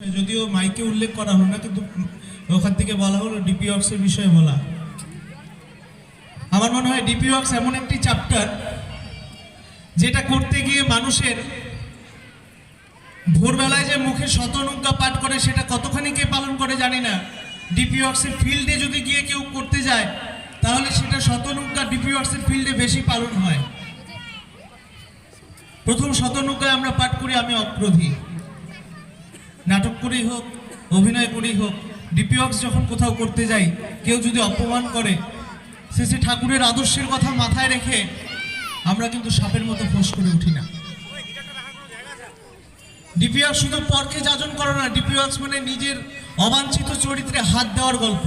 যদিও মাইকে উল্লেখ করা হলো না, কিন্তু ওখান থেকে বলা হলো ডিপি ওয়ার্কসের বিষয়ে বলা। আমার মনে হয় ডিপি ওয়ার্কস এমন একটি চ্যাপ্টার যেটা করতে গিয়ে মানুষের ভোরবেলায় যে মুখে শতনুজ্ঞা পাঠ করে সেটা কতখানি কে পালন করে জানি না। ডিপি ওয়ার্কসের ফিল্ডে যদি গিয়ে কেউ করতে যায় তাহলে সেটা শতনুজ্ঞা ডিপি ওয়ার্কসের ফিল্ডে বেশি পালন হয়। প্রথম শতনুজ্ঞায় আমরা পাঠ করি আমি অক্রোধী। নাটক করেই হোক, অভিনয় করেই হোক, ডিপি ওয়ার্কস যখন কোথাও করতে যাই কেউ যদি অপমান করে, শেষে ঠাকুরের আদর্শের কথা মাথায় রেখে আমরা কিন্তু সাপের মতো ফোঁস করে উঠি না। ডিপি ওয়ার্কস শুধু পরকে যাজন করে না, ডিপি ওয়ার্কস মানে নিজের অবাঞ্ছিত চরিত্রে হাত দেওয়ার গল্প।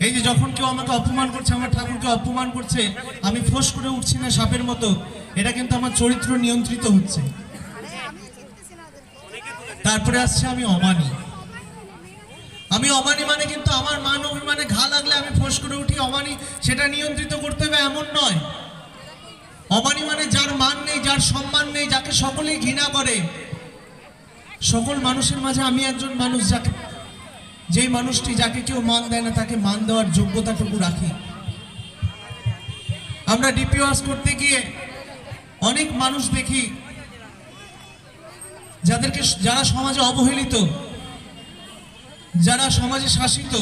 এই যে যখন কেউ আমাকে অপমান করছে, আমার ঠাকুরকে অপমান করছে, আমি ফোঁস করে উঠছি না সাপের মতো, এটা কিন্তু আমার চরিত্র নিয়ন্ত্রিত হচ্ছে। তারপরে আসছে আমি অমানি। আমি অমানি মানে কিন্তু আমার মান অভিমানে ঘা লাগলে আমি ফোঁস করে উঠি। অমানি সেটা নিয়ন্ত্রিত করতে হবে এমন নয়। অমানি মানে যার মান নেই, যার সম্মান নেই, যাকে সকলেই ঘৃণা করে। সকল মানুষের মাঝে আমি একজন মানুষ, যেই মানুষটি যাকে কেউ মান দেয় না তাকে মান দেওয়ার যোগ্যতাটুকু রাখি। আমরা ডিপি ওয়ার্কস করতে গিয়ে অনেক মানুষ দেখি যারা সমাজে অবহেলিত, যারা সমাজে শাসিত,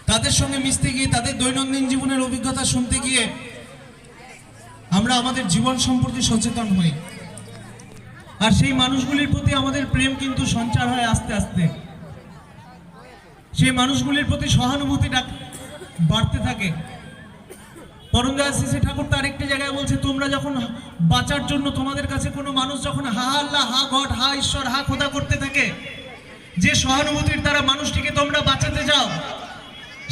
তাদের সঙ্গে মিশতে গিয়ে, তাদের দৈনন্দিন জীবনের অভিজ্ঞতা শুনতে গিয়ে আমরা আমাদের জীবন সম্পর্কে সচেতন হই। আর সেই মানুষগুলির প্রতি আমাদের প্রেম কিন্তু সঞ্চার হয় আস্তে আস্তে। সেই মানুষগুলির প্রতি সহানুভূতিটা বাড়তে থাকে। পরমদয়াল শ্রী ঠাকুর তার একটি জায়গায় বলছে, তোমরা যখন বাঁচার জন্য তোমাদের কাছে কোনো মানুষ যখন হা আল্লাহ, হা গড, হা ঈশ্বর, হা খোদা করতে থাকে, যে সহানুভূতির দ্বারা মানুষটিকে তোমরা বাঁচাতে যাও,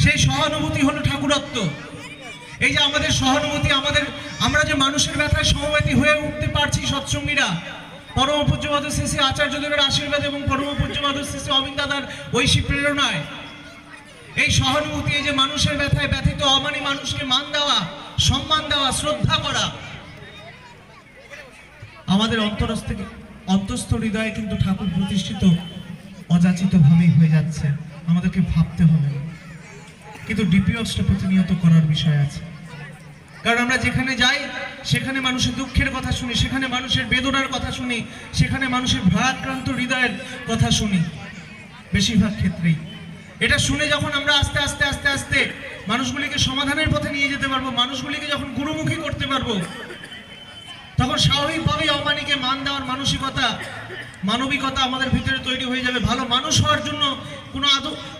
সেই সহানুভূতি হলো ঠাকুরত্ব। এই যে আমাদের সহানুভূতি, আমরা যে মানুষের ব্যথায় সমবেতী হয়ে উঠতে পারছি সৎসঙ্গীরা, পরম পূজ্যপাদ শ্রী শ্রী আচার্যদেবের আশীর্বাদ এবং পরম পূজ্যপাদ শ্রী শ্রী অবিন দাদার ঐশী প্রেরণায়, এই সহানুভূতি, এই যে মানুষের ব্যথায় ব্যথিত অমানি মানুষকে মান দেওয়া, সম্মান দেওয়া, শ্রদ্ধা করা, আমাদের অন্তস্থ হৃদয়ে কিন্তু ঠাকুর প্রতিষ্ঠিত অযাচিত ভাবেই হয়ে যাচ্ছে। আমাদেরকে ভাবতে হবে, কিন্তু ডিপি ওয়ার্কসটা প্রতিনিয়ত করার বিষয় আছে। কারণ আমরা যেখানে যাই সেখানে মানুষের দুঃখের কথা শুনি, সেখানে মানুষের বেদনার কথা শুনি, সেখানে মানুষের ভারাক্রান্ত হৃদয়ের কথা শুনি বেশিরভাগ ক্ষেত্রেই। এটা শুনে যখন আমরা আস্তে আস্তে আস্তে আস্তে মানুষগুলিকে সমাধানের পথে নিয়ে যেতে পারবো, মানুষগুলিকে যখন গুরুমুখী করতে পারবো, তখন স্বাভাবিকভাবেই অমানিকে মান দেওয়ার মানসিকতা, মানবিকতা আমাদের ভিতরে তৈরি হয়ে যাবে। ভালো মানুষ হওয়ার জন্য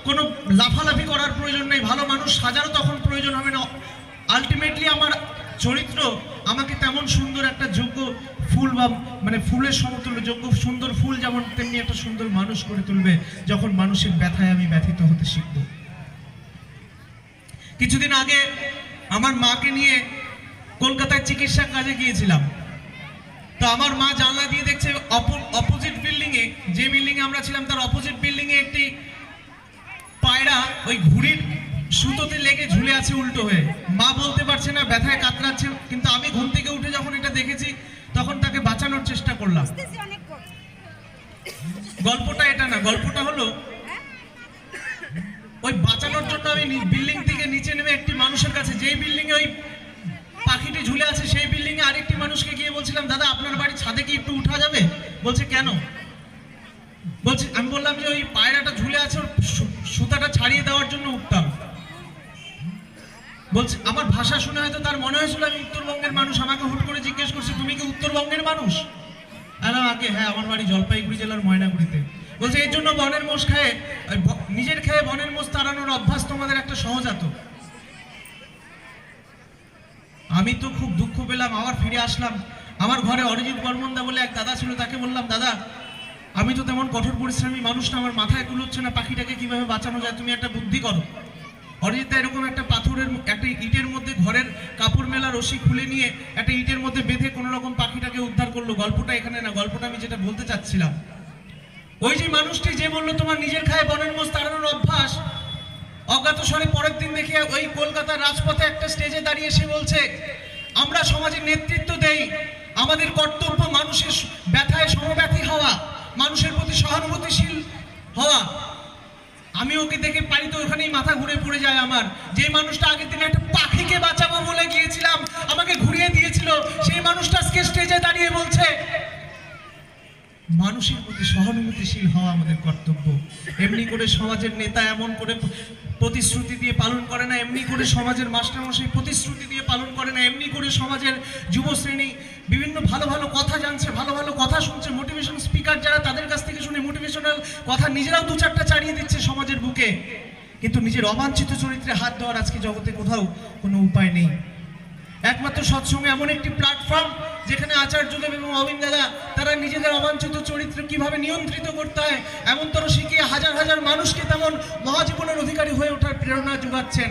কোনো লাফালাফি করার প্রয়োজন নেই, ভালো মানুষ সাজারও তখন প্রয়োজন হবে না। আলটিমেটলি আমার চরিত্র আমাকে তেমন সুন্দর একটা যোগ্য ফুল, বা মানে ফুলের সমতুল্য যোগ্য সুন্দর ফুল যেমন, তেমনি একটা সুন্দর মানুষ করে তুলবে যখন মানুষের ব্যথায় আমি ব্যথিত হতে শিখব। কিছুদিন আগে আমার মাকে নিয়ে কলকাতায় চিকিৎসা কাজে গিয়েছিলাম। তো আমার মা জানলা দিয়ে দেখছে অপোজিট বিল্ডিংয়ে, যে বিল্ডিংয়ে আমরা ছিলাম তার অপোজিট বিল্ডিংয়ে একটি পায়রা ওই ঘুড়ির সুতোতে লেগে ঝুলে আছে উল্টো হয়ে। মা বলতে পারছে না, ব্যথায় কাতরাচ্ছে, কিন্তু আমি ঘুম থেকে উঠে যখন এটা দেখেছি তখন তাকে বাঁচানোর চেষ্টা করলাম। গল্পটা এটা না, গল্পটা হলো ওই বাঁচানোর জন্য আমি বিল্ডিং থেকে নিচে নেমে একটি মানুষের কাছে, যেই বিল্ডিং এ ওই পাখিটি ঝুলে আছে সেই বিল্ডিং এ আরেকটি মানুষকে গিয়ে বলছিলাম, দাদা আপনার বাড়ির ছাদে কি একটু উঠা যাবে? বলছে কেন? বলছে, আমি বললাম যে ওই পায়রাটা ঝুলে আছে, ওর সুতাটা ছাড়িয়ে দেওয়ার জন্য উঠতাম। বলছে, আমার ভাষা শুনে হয়তো তার মনে হয়েছিল আমি উত্তরবঙ্গের মানুষ। আমাকে হুট করে জিজ্ঞেস করছে, তুমি কি উত্তরবঙ্গের মানুষ? আগে হ্যাঁ, আমার বাড়ি জলপাইগুড়ি জেলার ময়নাগুড়িতে। বলছে, এর জন্য বনের মোষ খায়, নিজের খেয়ে বনের মোষ তাড়ানোর অভ্যাস তোমাদের একটা সহজাত। আমি তো খুব দুঃখ পেলাম, আবার ফিরে আসলাম। আমার ঘরে অরিজিৎ বর্মনদা বলে এক দাদা ছিল, তাকে বললাম, দাদা আমি তো তেমন কঠোর পরিশ্রমী মানুষ না, আমার মাথায় কুলোচ্ছে না পাখিটাকে কিভাবে বাঁচানো যায়, তুমি একটা বুদ্ধি করো। অরিজিৎ এরকম একটা একটা ইটের মধ্যে ঘরের কাপড় মেলা রশি খুলে নিয়ে একটা ইটের মধ্যে বেঁধে কোনো রকম পাখিটাকে উদ্ধার করলো। গল্পটা এখানে না, গল্পটা আমি যেটা বলতে চাচ্ছিলাম, ওই যে মানুষটি যে বললো তোমার নিজের খায় বনের মোষ তাড়ানোর অভ্যাস, অজ্ঞাত স্বরে পরের দিন দেখে ওই কলকাতার রাজপথে একটা স্টেজে দাঁড়িয়ে সে বলছে, আমরা সমাজের নেতৃত্ব দেই, আমাদের কর্তব্য মানুষের ব্যথায় সমব্যথী হওয়া, মানুষের প্রতি সহানুভূতিশীল হওয়া। আমি ওকে দেখে পারি তো ওখানেই মাথা ঘুরে পড়ে যায় আমার। যে মানুষটা আগের দিনে একটা পাখিকে বাঁচাবো বলে গিয়েছিলাম, আমাকে ঘুরিয়ে দিয়েছিল, সেই মানুষটা আজকে স্টেজে দাঁড়িয়ে বলছে মানুষের প্রতি সহানুভূতিশীল হওয়া আমাদের কর্তব্য। এমনি করে সমাজের নেতা এমন করে প্রতিশ্রুতি দিয়ে পালন করে না, এমনি করে সমাজের মাস্টারমশাই প্রতিশ্রুতি দিয়ে পালন করে না, এমনি করে সমাজের যুব শ্রেণী বিভিন্ন ভালো ভালো কথা জানছে, ভালো ভালো কথা শুনছে, মোটিভেশন স্পিকার যারা তাদের কাছ থেকে শুনে মোটিভেশনাল কথা নিজেরাও দু চারটা চালিয়ে দিচ্ছে সমাজের বুকে। কিন্তু নিজের অবাঞ্ছিত চরিত্রে হাত দেওয়ার আজকে জগতে কোথাও কোনো উপায় নেই। একমাত্র সৎসঙ্গ এমন একটি প্ল্যাটফর্ম যেখানে আচার্যদেব এবং অবিন দাদা তারা নিজেদের অবাঞ্ছিত চরিত্র কিভাবে নিয়ন্ত্রিত করতে হয় এমনতর শিখিয়ে হাজার হাজার মানুষকে তেমন মহাজীবনের অধিকারী হয়ে ওঠার প্রেরণা যোগাচ্ছেন।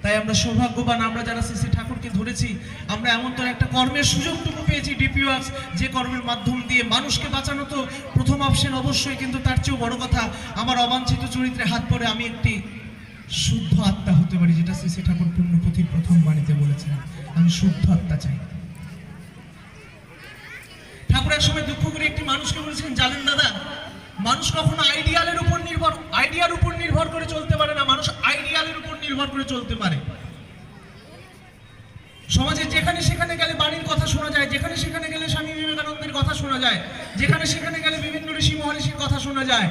তাই আমরা সৌভাগ্যবান, আমরা যারা শ্রী ঠাকুরকে ধরেছি, আমরা এমনতর একটা কর্মের সুযোগটুকু পেয়েছি ডিপি ওয়ার্কস, যে কর্মের মাধ্যম দিয়ে মানুষকে বাঁচানো তো প্রথম অপশন অবশ্যই, কিন্তু তার চেয়েও বড় কথা আমার অবাঞ্ছিত চরিত্রে হাত পরে আমি একটি শুদ্ধ আত্মা হতে পারি, যেটা শ্রী ঠাকুর পুণ্যপুথির প্রথম বাণীতে বলেছেন, আমি শুদ্ধ আত্মা চাই। ঠাকুর এক সময় দুঃখ করে একটি মানুষকে বলেছিলেন, জানেন দাদা, মানুষ কখনো আইডিয়ালের উপর নির্ভর করে চলতে পারে না, মানুষ আইডিয়ালের উপর নির্ভর করে চলতে পারে। সমাজে যেখানে সেখানে গেলে বাণীর কথা শোনা যায়, যেখানে সেখানে গেলে স্বামী বিবেকানন্দের কথা শোনা যায়, যেখানে সেখানে গেলে বিভিন্ন ঋষি মহর্ষির কথা শোনা যায়।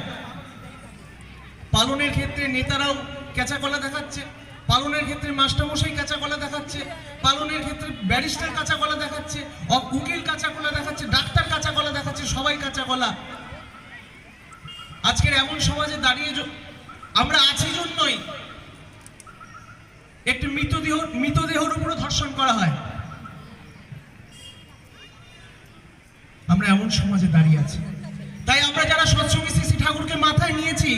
পালনের ক্ষেত্রে নেতারাও কেঁচা কলা দেখাচ্ছে, পালনের ক্ষেত্রে মাস্টারমশাই কাঁচা কলা দেখাচ্ছে, পালনের ক্ষেত্রে ব্যারিস্টার কাঁচা কলা দেখাচ্ছে, উকিল কাঁচা কলা দেখাচ্ছে, ডাক্তার কাঁচা কলা দেখাচ্ছে, সবাই কাঁচা কলা। আজকের এমন সমাজে দাঁড়িয়ে আমরা আছি জন্যই একটি মৃতদেহের উপরে ধর্ষণ করা হয়। আমরা এমন সমাজে দাঁড়িয়ে আছি। তাই আমরা যারা সৎসঙ্গী শ্রী ঠাকুরকে মাথায় নিয়েছি,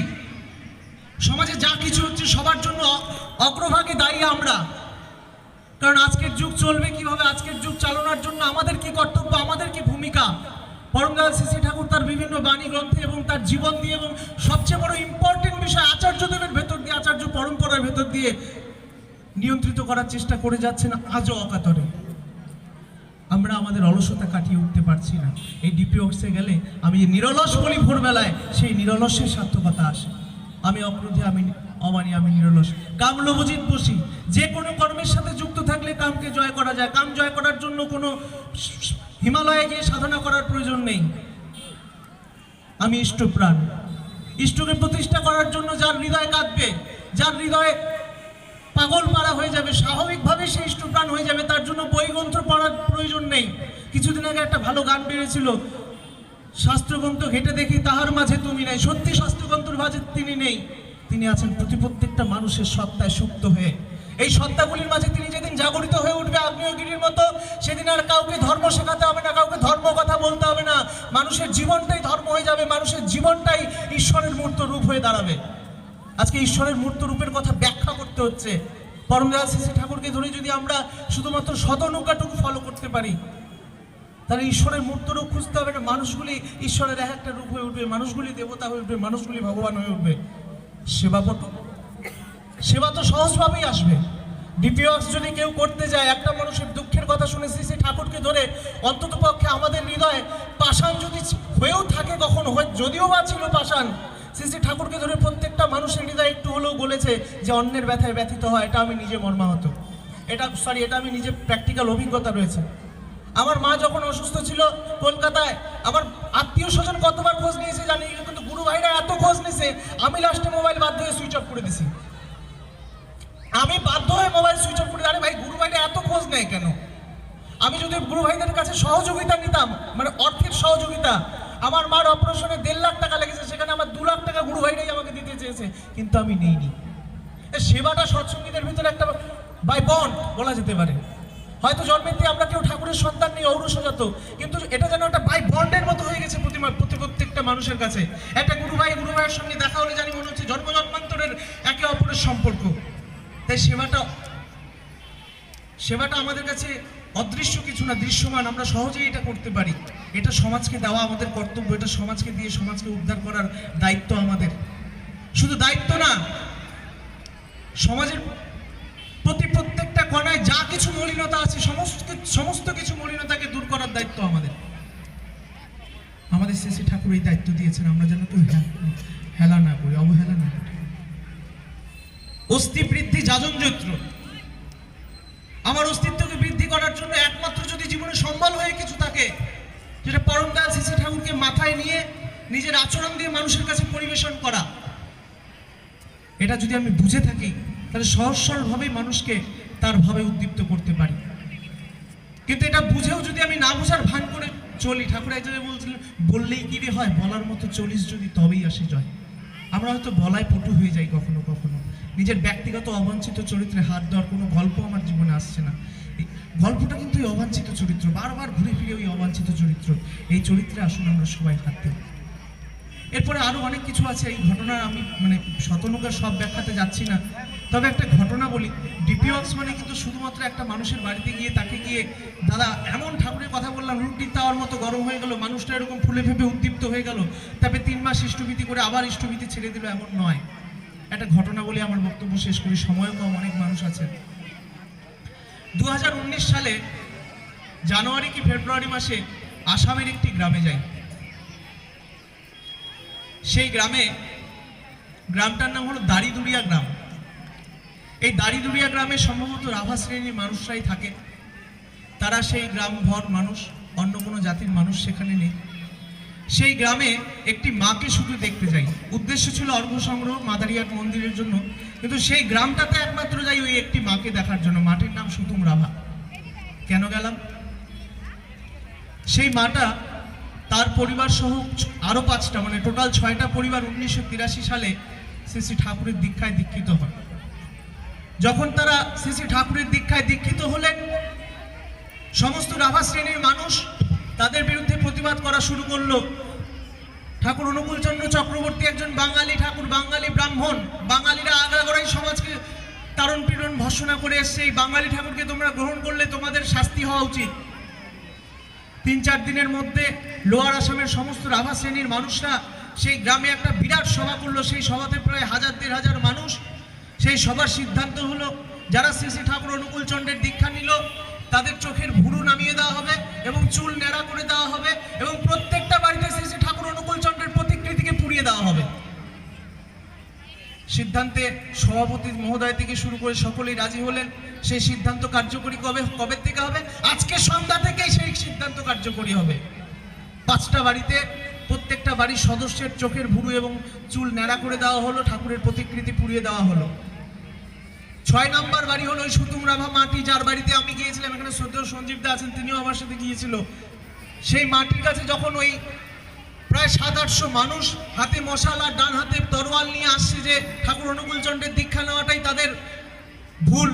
সমাজে যা কিছু হচ্ছে সবার জন্য অগ্রভাগে দায়ী আমরা। কারণ আজকের যুগ চলবে কিভাবে, আজকের যুগ চালানোর জন্য আমাদের কি কর্তব্য, আমাদের কি ভূমিকা। পরমদয়াল শ্রী ঠাকুর তার বিভিন্ন বাণী গ্রন্থে এবং তার জীবন দিয়ে এবং সবচেয়ে বড় ইম্পর্টেন্ট বিষয় আচার্যদেবের ভেতর দিয়ে, আচার্য পরম্পরার ভেতর দিয়ে নিয়ন্ত্রিত করার চেষ্টা করে যাচ্ছেন আজও অকাতরে। আমরা আমাদের অলসতা কাটিয়ে উঠতে পারছি না। এই ডিপি ওয়ার্কসে গেলে আমি যে নিরলস বলি ভোরবেলায়, সেই নিরলসের সার্থকতা আসে। আমি অক্রোধী, আমি অমানি, আমি নিরলস, কাম লোভজিৎ বসি। যে কোনো কর্মের সাথে যুক্ত থাকলে কামকে জয় করা যায়। কাম জয় করার জন্য কোনো হিমালয়ে গিয়ে সাধনা করার প্রয়োজন নেই। আমি ইষ্টপ্রাণ, ইষ্টকে প্রতিষ্ঠা করার জন্য যার হৃদয় কাঁদবে, যার হৃদয়ে পাগল পাড়া হয়ে যাবে, স্বাভাবিকভাবে সে ইষ্টপ্রাণ হয়ে যাবে। তার জন্য বই গ্রন্থ পড়ার প্রয়োজন নেই। কিছুদিন আগে একটা ভালো গান বেরিয়েছিল, শাস্ত্রগ্রন্থ ঘেটে দেখি তাহার মাঝে তুমি নেই। সত্যি শাস্ত্রগ্রন্থের মাঝে তিনি নেই, তিনি আছেন প্রত্যেকটা মানুষের সত্তায় সুপ্ত হয়ে। এই সত্তাগুলির মাঝে তিনি যেদিন জাগরিত হয়ে উঠবে আগ্নেয়গিরির মতো, সেদিন আর কাউকে ধর্ম শেখাতে হবে না, কাউকে ধর্ম কথা বলতে হবে না। মানুষের জীবনটাই ধর্ম হয়ে যাবে, মানুষের জীবনটাই ঈশ্বরের মূর্ত রূপ হয়ে দাঁড়াবে। আজকে ঈশ্বরের মূর্ত রূপের কথা ব্যাখ্যা করতে হচ্ছে। পরমদয়াল শ্রী ঠাকুরকে ধরে যদি আমরা শুধুমাত্র শতনৌকাটুকু ফলো করতে পারি, তাহলে ঈশ্বরের মূর্ত রূপ খুঁজতে হবে না। মানুষগুলি ঈশ্বরের এক একটা রূপ হয়ে উঠবে, মানুষগুলি দেবতা হয়ে উঠবে, মানুষগুলি ভগবান হয়ে উঠবে। সেবা তো সহজভাবেই আসবে। ডিপি ওয়ার্কস যদি কেউ করতে যায়, একটা মানুষের দুঃখের কথা শুনে শ্রী ঠাকুরকে ধরে অন্তত পক্ষে আমাদের হৃদয়ে পাষাণ যদি হয়েও থাকে, কখনো যদিও বা ছিল পাষাণ, শ্রী ঠাকুরকে ধরে প্রত্যেকটা মানুষের হৃদয় একটু হলেও বলেছে যে অন্যের ব্যথায় ব্যথিত হয়। এটা আমি নিজে মর্মাহত, এটা আমি নিজে প্র্যাকটিক্যাল অভিজ্ঞতা রয়েছে। আমার মা যখন অসুস্থ ছিল কলকাতায়, আমার আত্মীয় স্বজন কতবার খোঁজ নিয়েছে জানি, কিন্তু গুরু ভাইরা এত খোঁজ নিয়েছে, আমি লাস্টে মোবাইল বাধ্য হয়ে সুইচ অফ করে দিছি। আমি বাধ্য হয়ে মোবাইল সুইচ অফ করে, আরে ভাই গুরু ভাইরা এত খোঁজ নেয় কেন? আমি যদি গুরু ভাইদের কাছে সহযোগিতা নিতাম, মানে অর্থের সহযোগিতা, আমার মার অপারেশনে 1.5 লাখ টাকা লেগেছে, সেখানে আমার 2 লাখ টাকা গুরু ভাইরাই আমাকে দিতে চেয়েছে, কিন্তু আমি নেইনি। সেবাটা সৎসঙ্গীদের ভিতরে একটা বাই বন্ড বলা যেতে পারে। হয়তো জন্মেতে আমরা কেউ ঠাকুরের সন্তান নেই, ঔরসজাত, কিন্তু এটা যেন একটা বাই বন্ডের মতো হয়ে গেছে প্রত্যেকটা মানুষের কাছে। একটা গুরু ভাইয়ের সঙ্গে দেখা হলে জানি মনে হচ্ছে জন্মান্তরের একে অপরের সম্পর্ক। তাই সেবাটা আমাদের কাছে অদৃশ্য কিছু না, দৃশ্যমান। আমরা সহজেই এটা করতে পারি। এটা সমাজকে দেওয়া আমাদের কর্তব্য, এটা সমাজকে দিয়ে সমাজকে উদ্ধার করার দায়িত্ব আমাদের। শুধু দায়িত্ব না, সমাজের প্রত্যেকটা কণায় যা কিছু মলিনতা আছে সমস্ত কিছু মলিনতাকে দূর করার দায়িত্ব আমাদের। আমাদের শ্রী ঠাকুর এই দায়িত্ব দিয়েছেন, আমরা যেন কেউ হেলা না করি, অবহেলা না করি। অস্থি বৃদ্ধি যাজন যত্র, আমার অস্তিত্বকে বৃদ্ধি করার জন্য একমাত্র যদি জীবনে সম্বল হয়ে কিছু থাকে, যেটা পরম দয়াল শ্রী ঠাকুরকে মাথায় নিয়ে নিজের আচরণ দিয়ে মানুষের কাছে পরিবেশন করা, এটা যদি আমি বুঝে থাকি তাহলে সহজ সরলভাবেই মানুষকে তার ভাবে উদ্দীপ্ত করতে পারি। কিন্তু এটা বুঝেও যদি আমি না বোঝার ভান করে চলি, ঠাকুর এক জায়গায় বলছিলেন, বললেই কি রে হয়, বলার মতো চলিস যদি তবেই আসে জয়। আমরা হয়তো বলায় পটু হয়ে যাই কখনো কখনো, নিজের ব্যক্তিগত অবাঞ্ছিত চরিত্রে হাত দেওয়ার কোনো গল্প আমার জীবনে আসছে না। এই গল্পটা কিন্তু এই অবাঞ্ছিত চরিত্র, বারবার ঘুরে ফিরে ওই অবাঞ্ছিত চরিত্র, এই চরিত্রে আসলে আমরা সবাই হাত দিই। এরপরে আরো অনেক কিছু আছে এই ঘটনার, আমি শতনুকার সব ব্যাখ্যাতে যাচ্ছি না, তবে একটা ঘটনা বলি। ডিপিওক্স কিন্তু শুধুমাত্র একটা মানুষের বাড়িতে গিয়ে তাকে গিয়ে দাদা এমন ঠাকুরের কথা বললাম, রুটি তাওয়ার মতো গরম হয়ে গেল, মানুষটা এরকম ফুলে ফেপে উদ্দীপ্ত হয়ে গেল, তবে 3 মাস ইষ্টভীতি করে আবার ইষ্টভীতি ছেড়ে দিল, এমন নয়। একটা ঘটনা বলে আমার বক্তব্য শেষ করি, সময় কম, অনেক মানুষ আছেন। 2019 সালে জানুয়ারি কি ফেব্রুয়ারি মাসে আসামের একটি গ্রামে যাই। সেই গ্রামটার নাম হলো দাড়িদুড়িয়া গ্রাম। এই দাড়িদুড়িয়া গ্রামে সম্ভবত রাভা শ্রেণীর মানুষরাই থাকে, তারা সেই গ্রাম ভর মানুষ, অন্য কোনো জাতির মানুষ সেখানে নেই। সেই গ্রামে একটি মাকে শুধু দেখতে যাই, উদ্দেশ্য ছিল অর্ঘ্য সংগ্রহ মাদারিয়াট মন্দিরের জন্য, কিন্তু সেই গ্রামটাতে একমাত্র যাই ওই একটি মাকে দেখার জন্য। মাটির নাম সুতুম রাভা। কেন গেলাম? সেই মাটা তার পরিবার সহ আরো 5টা টোটাল 6টা পরিবার 1983 সালে শ্রী ঠাকুরের দীক্ষায় দীক্ষিত হন। যখন তারা শ্রী ঠাকুরের দীক্ষায় দীক্ষিত হলেন, সমস্ত রাভা শ্রেণীর মানুষ তাদের বিরুদ্ধে প্রতিবাদ করা শুরু করলো। ঠাকুর অনুকূলচন্দ্র চক্রবর্তী একজন বাঙালি ঠাকুর, বাঙালি ব্রাহ্মণ, বাঙালিরা আগাগোড়াই সমাজকে তারণ পীড়ন ভর্সনা করে এসছে, এই বাঙালি ঠাকুরকে তোমরা গ্রহণ করলে তোমাদের শাস্তি হওয়া উচিত। 3-4 দিনের মধ্যে লোয়ার আসামের সমস্ত রাভা শ্রেণীর মানুষরা সেই গ্রামে একটা বিরাট সভা করলো। সেই সভাতে প্রায় 1000-1500 মানুষ। সেই সভার সিদ্ধান্ত হলো, যারা শ্রী ঠাকুর অনুকূলচন্দ্রের দীক্ষা নিল তাদের চোখের ভুরু নামিয়ে দেওয়া হবে এবং চুল ন্যাড়া করে দেওয়া হবে এবং প্রত্যেকটা বাড়িতে শ্রী ঠাকুর অনুকূলচন্দ্রের প্রতিকৃতিকে পুড়িয়ে দেওয়া হবে। সিদ্ধান্তে সভাপতি মহোদয় থেকে শুরু করে সকলেই রাজি হলেন। সেই সিদ্ধান্ত কার্যকরী কবে থেকে হবে? আজকে সন্ধ্যা থেকেই সেই সিদ্ধান্ত কার্যকরী হবে। 5টা বাড়িতে প্রত্যেকটা বাড়ির সদস্যের চোখের ভুরু এবং চুল ন্যাড়া করে দেওয়া হলো, ঠাকুরের প্রতিকৃতি পুড়িয়ে দেওয়া হলো। 6 নম্বর বাড়ি হলো ওই সুতুম রাভা মাটি, যার বাড়িতে আমি গিয়েছিলাম, এখানে শ্রদ্ধেয় সঞ্জীব দা আছেন, তিনিও আমার সাথে গিয়েছিল। সেই মাটির কাছে যখন ওই প্রায় 700-800 মানুষ হাতে মশাল আর ডান হাতে তরোয়াল নিয়ে আসছে যে ঠাকুর অনুকূলচন্দ্রের দীক্ষা নেওয়াটাই তাদের ভুল,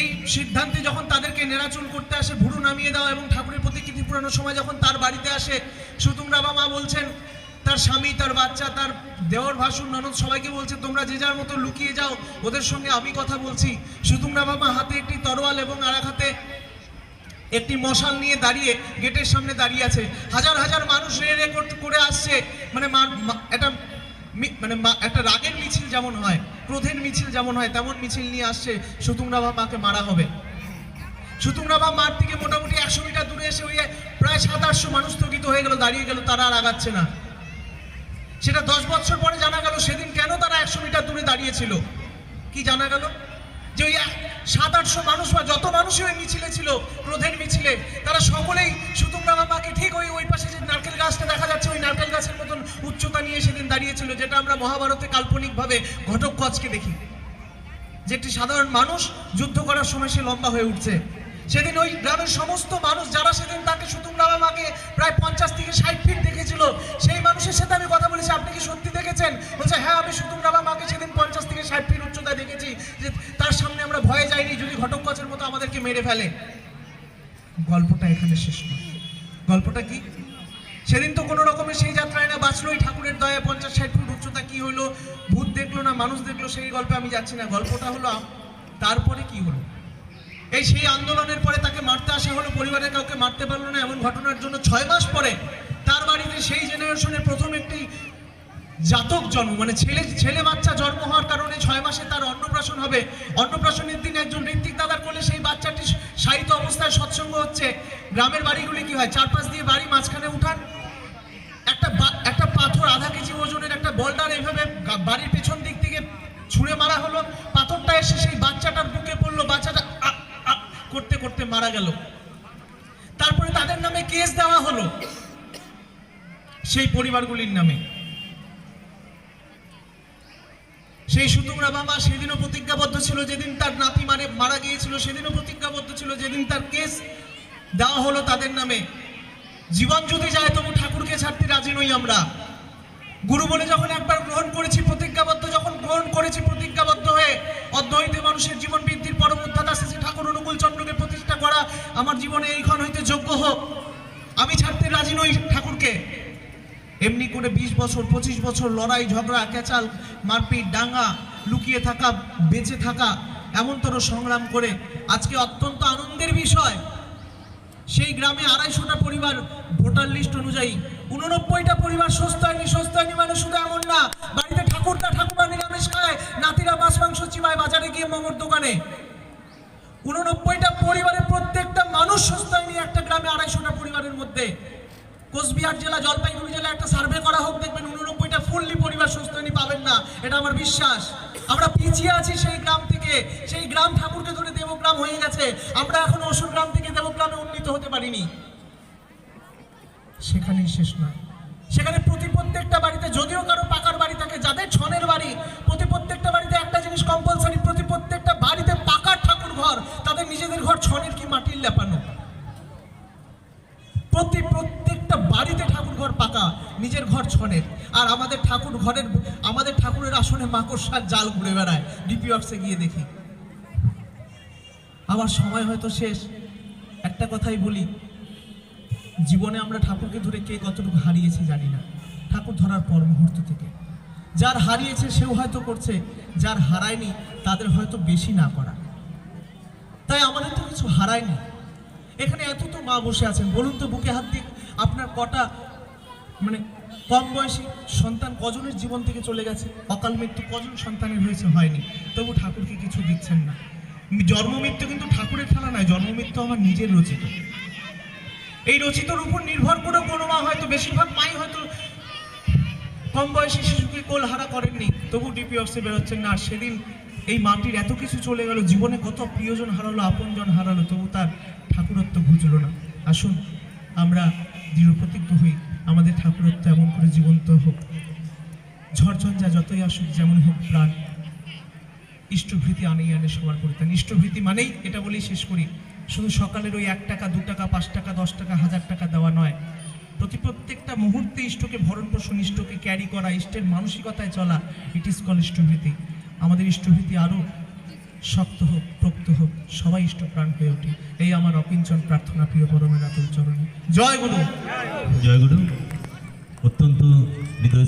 এই সিদ্ধান্তে যখন তাদেরকে নেড়াচুল করতে আসে, ভুরু নামিয়ে দেওয়া এবং ঠাকুরের প্রতিকৃতি পুরানোর সময় যখন তার বাড়িতে আসে, সুতুম রাভা মা বলছেন তার স্বামী, তার বাচ্চা, তার দেওর ভাসুর, ননদ সবাইকে বলছে তোমরা যে যার মতো লুকিয়ে যাও, ওদের সঙ্গে আমি কথা বলছি। সুতুম রাভা মা হাতে একটি তরোয়াল এবং আরেক হাতে একটি মশাল নিয়ে দাঁড়িয়ে গেটের সামনে দাঁড়িয়ে আছে। হাজার হাজার মানুষ রে করে আসছে, একটা রাগের মিছিল যেমন হয়, ক্রোধের মিছিল যেমন হয়, তেমন মিছিল নিয়ে আসছে। সুতুম রাভা মাকে মারা হবে। সুতুম রাভা মাঠ থেকে মোটামুটি 100 মিটার দূরে এসে ওই প্রায় 700-800 মানুষ স্থগিত হয়ে গেল, দাঁড়িয়ে গেল, তারা আর আগাচ্ছে না। সেটা 10 বছর পরে জানা গেল সেদিন কেন তারা 100 মিটার দূরে দাঁড়িয়েছিল। কি জানা গেল? যে ওই 700-800 মানুষ বা যত মানুষই ওই মিছিলে ছিল, ক্রোধের মিছিলে, তারা সকলেই সুতুম রাভা মাকে ঠিক ওই পাশে যে নারকেল গাছটা দেখা যাচ্ছে, ওই নারকেল গাছের মতন উচ্চতা নিয়ে সেদিন দাঁড়িয়েছিল, যেটা আমরা মহাভারতে কাল্পনিকভাবে ঘটোৎকচকে দেখি, যে একটি সাধারণ মানুষ যুদ্ধ করার সময় সে লম্বা হয়ে উঠছে। সেদিন ওই গ্রামের সমস্ত মানুষ যারা সেদিন তাকে সুতুম রাভা মাকে প্রায় 50-60 ফিট দেখেছিল, সেই মানুষের সাথে আমি কথা বলেছি, আপনি কি সত্যি দেখেছেন? বলছে হ্যাঁ, আমি সুতুম রাভা মাকে সেদিন 50-60 ফিট উচ্চতায় দেখেছি, যে তার সামনে আমরা ভয়ে যাইনি, যদি ঘটোৎকচের মতো আমাদেরকে মেরে ফেলে। গল্পটা এখানে শেষ নয়। গল্পটা কি? সেদিন তো কোনো রকমের সেই যাত্রায় না বাঁচলোই, ঠাকুরের দয়ায় 50-60 ফুট উচ্চতা, কি হলো, ভূত দেখলো না মানুষ দেখলো, সেই গল্পে আমি যাচ্ছি না। গল্পটা হলো তারপরে কি হলো। সেই আন্দোলনের পরে তাকে মারতে আসা হলো, পরিবারের কাউকে মারতে পারলো না, এমন ঘটনার জন্য 6 মাস পরে তার বাড়িতে সেই জেনারেশনের প্রথম একটি জাতক জন্ম, মানে ছেলে বাচ্চা জন্ম হওয়ার কারণে 6 মাসে তার অন্নপ্রাশন হবে। অন্নপ্রাশনের দিন একজন ঋত্বিক দাদার কোলে সেই বাচ্চাটি শায়িত অবস্থায় সৎসঙ্গ হচ্ছে। গ্রামের বাড়িগুলি কি হয়, 4-5 দিয়ে বাড়ি, মাঝখানে উঠান, একটা পাথর আধা কেজি ওজনের একটা বোল্ডার এইভাবে বাড়ির পেছন দিক থেকে ছুঁড়ে মারা হলো, পাথরটা এসে সেই বাচ্চাটার বুকে পড়লো, বাচ্চাটা করতে করতে মারা গেল। তারপরে তাদের নামে কেস দেওয়া হলো সেই পরিবারগুলির নামে। সেই সুতুংরা বাবা সেদিনও প্রতিজ্ঞাবদ্ধ ছিল, যেদিন তার নাতি মারা গিয়েছিল সেদিনও প্রতিজ্ঞাবদ্ধ ছিল, যেদিন তার কেস দেওয়া হলো তাদের নামে। জীবন যদি যায় তবু ঠাকুরকে ছাড়তে রাজি নই আমরা। গুরু বলে যখন একবার গ্রহণ করেছি, প্রতিজ্ঞাবদ্ধ যখন গ্রহণ করেছি, প্রতিজ্ঞাবদ্ধ হয়ে অদ্বৈতে মানুষের জীবন বৃদ্ধির পরম উদ্ধাতা শ্রী ঠাকুর অনুকূল চন্দ্রকে প্রতিষ্ঠা করা আমার জীবনে এইক্ষণ হইতে যোগ্য হোক, আমি ছাড়তে রাজি নই ঠাকুরকে। এমনি করে 20 বছর 25 বছর লড়াই ঝগড়া কেচাল মারপিট ডাঙ্গা, লুকিয়ে থাকা বেঁচে থাকা, এমনতর সংগ্রাম করে আজকে অত্যন্ত আনন্দের বিষয়, সেই গ্রামে 250টা পরিবার ভোটার লিস্ট অনুযায়ী 89টা পরিবার সুস্থ হয়নি মানে শুধু এমন না, বাড়িতে ঠাকুরমা নিরামিষ খায়, নাতিরা মাছ মাংস চিবায় বাজারে গিয়ে মোমোর দোকানে। 89টা পরিবারের প্রত্যেকটা মানুষ সুস্থ হয়নি একটা গ্রামে 250টা পরিবারের মধ্যে। কোচবিহার জেলা, জলপাইগুড়ি জেলা একটা সার্ভে করা হোক, দেখবেন 89টা ফুললি পরিবার সুস্থ হয়নি পাবেন না, এটা আমার বিশ্বাস। আমরা পিছিয়ে আছি সেই গ্রাম থেকে, সেই গ্রাম ঠাকুরকে ধরে দেবগ্রাম হয়ে গেছে, আমরা এখন অসুর গ্রাম থেকে দেবগ্রামে উন্নীত হতে পারিনি। সেখানেই শেষ নয়, সেখানে প্রত্যেকটা বাড়িতে, যদিও কারো পাকার বাড়ি থাকে, যাদের ছনের বাড়ি, প্রত্যেকটা বাড়িতে একটা জিনিস কম্পালসারি, প্রত্যেকটা বাড়িতে পাকার ঠাকুর ঘর, তাদের নিজেদের ঘর ছনের কি মাটির লেপানো। প্রত্যেকটা বাড়িতে ঠাকুর ঘর পাকা, নিজের ঘর ছনের। আর আমাদের ঠাকুরের আসনে মাকড়সার জাল ঘুরে বেড়ায়, ডিপি অফিসে গিয়ে দেখি। আমার সময় হয়তো শেষ, একটা কথাই বলি, জীবনে আমরা ঠাকুরকে ধরে কে কতটুকু হারিয়েছি জানি না। ঠাকুর ধরার পর মুহূর্ত থেকে যার হারিয়েছে সেও হয়তো করছে, যার হারায়নি তাদের হয়তো বেশি না করা। তাই আমাদের তো কিছু হারায়নি। এখানে এত তো মা বসে আছেন, বলুন তো বুকে হাত দিয়ে আপনার কটা মানে কম বয়সী সন্তান কজনের জীবন থেকে চলে গেছে, অকাল মৃত্যু কজন সন্তানের হয়েছে, হয়নি, তবু ঠাকুরকে কিছু দিচ্ছেন না। জন্ম মৃত্যু কিন্তু ঠাকুরের খেলা নয়, জন্ম মৃত্যু আমার নিজের রচিত। এই রচিতর উপর নির্ভর করে কোনো মা হয়তো, বেশিরভাগ মাই হয়তো কম বয়সী শিশুকে কোলহারা করেননি, তবু ডিপি অফিসে বেরোচ্ছেন না। সেদিন এই মাটির এত কিছু চলে গেল, জীবনে কত প্রিয়জন হারালো, আপনজন হারালো, তবু তার ঠাকুরত্ব ঘুচল না। আসুন আমরা দৃঢ় প্রতিজ্ঞ হই, আমাদের ঠাকুরত্ব এমন করে জীবন্ত হোক, ঝড়ঝঞ্ঝা যতই আসুক, যেমন হোক প্রাণ, ইষ্টভৃতি আনে সবার পরিত্রাণ। ইষ্টভৃতি মানেই, এটা বলেই শেষ করি, শুধু সকালের ওই 1 টাকা 2 টাকা 5 টাকা 10 টাকা 1000 টাকা দেওয়া নয়, প্রত্যেকটা মুহূর্তে ইষ্টকে ভরণ পোষণ, ইষ্টকে ক্যারি করা, ইষ্টের মানসিকতায় চলা, ইট ইজ কল ইষ্টভৃতি। আমাদের ইষ্টভৃতি আরও শক্ত হোক, প্রক্ত হোক, সবাই ইষ্টপ্রাণ হয়ে ওঠে, এই আমার অকিঞ্চন প্রার্থনা প্রিয় পরমের আতুল চরণে। জয় গুরু। জয় গুরু। অত্যন্ত হৃদয়